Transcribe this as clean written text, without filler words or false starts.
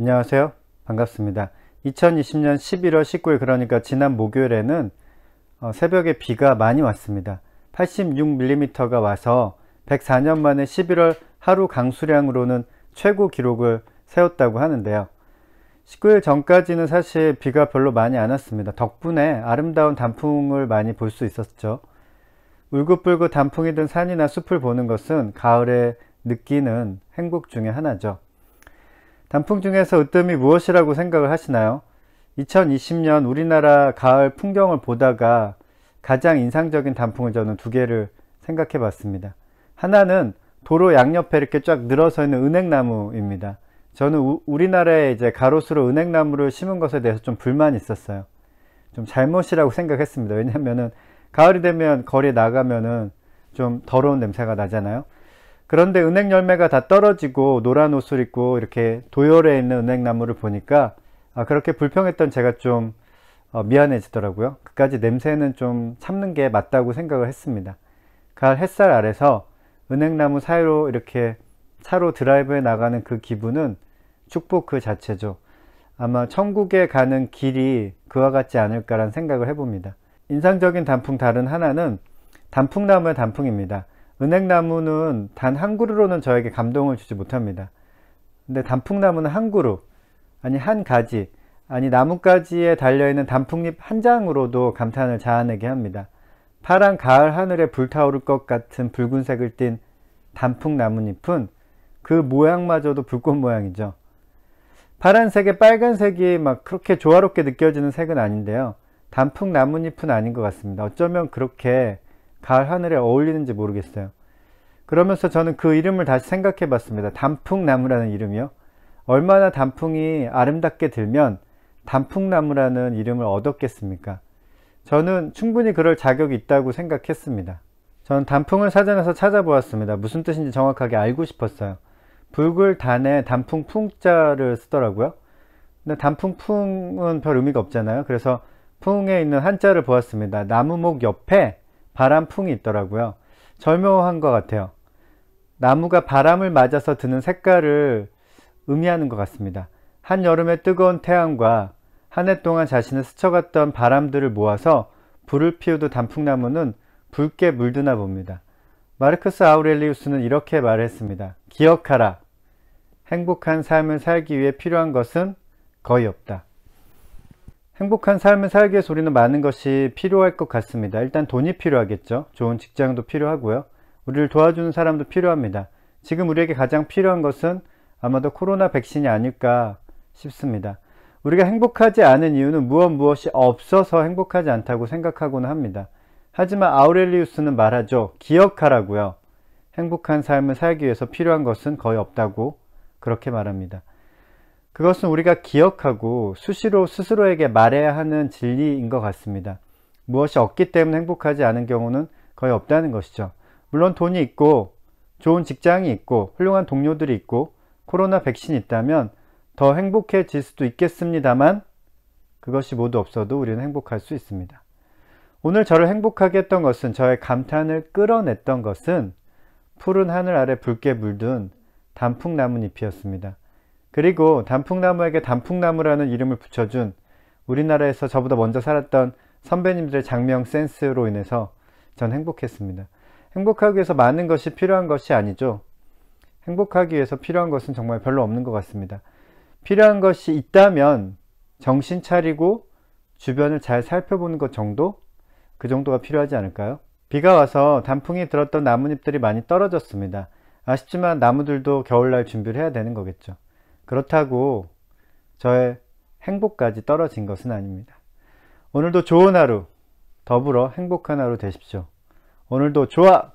안녕하세요. 반갑습니다. 2020년 11월 19일 그러니까 지난 목요일에는 새벽에 비가 많이 왔습니다. 86mm가 와서 104년 만에 11월 하루 강수량으로는 최고 기록을 세웠다고 하는데요. 19일 전까지는 사실 비가 별로 많이 안 왔습니다. 덕분에 아름다운 단풍을 많이 볼 수 있었죠. 울긋불긋 단풍이 든 산이나 숲을 보는 것은 가을에 느끼는 행복 중에 하나죠. 단풍 중에서 으뜸이 무엇이라고 생각을 하시나요? 2020년 우리나라 가을 풍경을 보다가 가장 인상적인 단풍을 저는 두 개를 생각해 봤습니다. 하나는 도로 양옆에 이렇게 쫙 늘어서 있는 은행나무입니다. 저는 우리나라에 이제 가로수로 은행나무를 심은 것에 대해서 좀 불만이 있었어요. 좀 잘못이라고 생각했습니다. 왜냐하면은 가을이 되면 거리에 나가면은 좀 더러운 냄새가 나잖아요. 그런데 은행 열매가 다 떨어지고 노란 옷을 입고 이렇게 도열에 있는 은행나무를 보니까 그렇게 불평했던 제가 좀 미안해지더라고요. 그까지 냄새는 좀 참는 게 맞다고 생각을 했습니다. 가을 햇살 아래서 은행나무 사이로 이렇게 차로 드라이브에 나가는 그 기분은 축복 그 자체죠. 아마 천국에 가는 길이 그와 같지 않을까라는 생각을 해봅니다. 인상적인 단풍 다른 하나는 단풍나무의 단풍입니다. 은행나무는 단 한 그루로는 저에게 감동을 주지 못합니다. 근데 단풍나무는 한 그루, 아니 한 가지, 아니 나뭇가지에 달려있는 단풍잎 한 장으로도 감탄을 자아내게 합니다. 파란 가을 하늘에 불타오를 것 같은 붉은색을 띤 단풍나뭇잎은 그 모양마저도 불꽃 모양이죠. 파란색에 빨간색이 막 그렇게 조화롭게 느껴지는 색은 아닌데요. 단풍나뭇잎은 아닌 것 같습니다. 어쩌면 그렇게 가을 하늘에 어울리는지 모르겠어요. 그러면서 저는 그 이름을 다시 생각해 봤습니다. 단풍나무라는 이름이요. 얼마나 단풍이 아름답게 들면 단풍나무라는 이름을 얻었겠습니까? 저는 충분히 그럴 자격이 있다고 생각했습니다. 저는 단풍을 사전에서 찾아보았습니다. 무슨 뜻인지 정확하게 알고 싶었어요. 붉을 단에 단풍 풍자를 쓰더라고요. 근데 단풍 풍은 별 의미가 없잖아요. 그래서 풍에 있는 한자를 보았습니다. 나무목 옆에 바람풍이 있더라고요. 절묘한 것 같아요. 나무가 바람을 맞아서 드는 색깔을 의미하는 것 같습니다. 한여름의 뜨거운 태양과 한 해 동안 자신을 스쳐갔던 바람들을 모아서 불을 피우듯 단풍나무는 붉게 물드나 봅니다. 마르크스 아우렐리우스는 이렇게 말했습니다. 기억하라. 행복한 삶을 살기 위해 필요한 것은 거의 없다. 행복한 삶을 살기 위해서 우리는 많은 것이 필요할 것 같습니다. 일단 돈이 필요하겠죠. 좋은 직장도 필요하고요. 우리를 도와주는 사람도 필요합니다. 지금 우리에게 가장 필요한 것은 아마도 코로나 백신이 아닐까 싶습니다. 우리가 행복하지 않은 이유는 무엇이 없어서 행복하지 않다고 생각하고는 합니다. 하지만 아우렐리우스는 말하죠. 기억하라고요. 행복한 삶을 살기 위해서 필요한 것은 거의 없다고 그렇게 말합니다. 그것은 우리가 기억하고 수시로 스스로에게 말해야 하는 진리인 것 같습니다. 무엇이 없기 때문에 행복하지 않은 경우는 거의 없다는 것이죠. 물론 돈이 있고 좋은 직장이 있고 훌륭한 동료들이 있고 코로나 백신이 있다면 더 행복해질 수도 있겠습니다만 그것이 모두 없어도 우리는 행복할 수 있습니다. 오늘 저를 행복하게 했던 것은, 저의 감탄을 끌어냈던 것은 푸른 하늘 아래 붉게 물든 단풍나무잎이었습니다. 그리고 단풍나무에게 단풍나무라는 이름을 붙여준 우리나라에서 저보다 먼저 살았던 선배님들의 장명 센스로 인해서 전 행복했습니다. 행복하기 위해서 많은 것이 필요한 것이 아니죠. 행복하기 위해서 필요한 것은 정말 별로 없는 것 같습니다. 필요한 것이 있다면 정신 차리고 주변을 잘 살펴보는 것 정도? 그 정도가 필요하지 않을까요? 비가 와서 단풍이 들었던 나뭇잎들이 많이 떨어졌습니다. 아쉽지만 나무들도 겨울날 준비를 해야 되는 거겠죠. 그렇다고 저의 행복까지 떨어진 것은 아닙니다. 오늘도 좋은 하루, 더불어 행복한 하루 되십시오. 오늘도 좋아!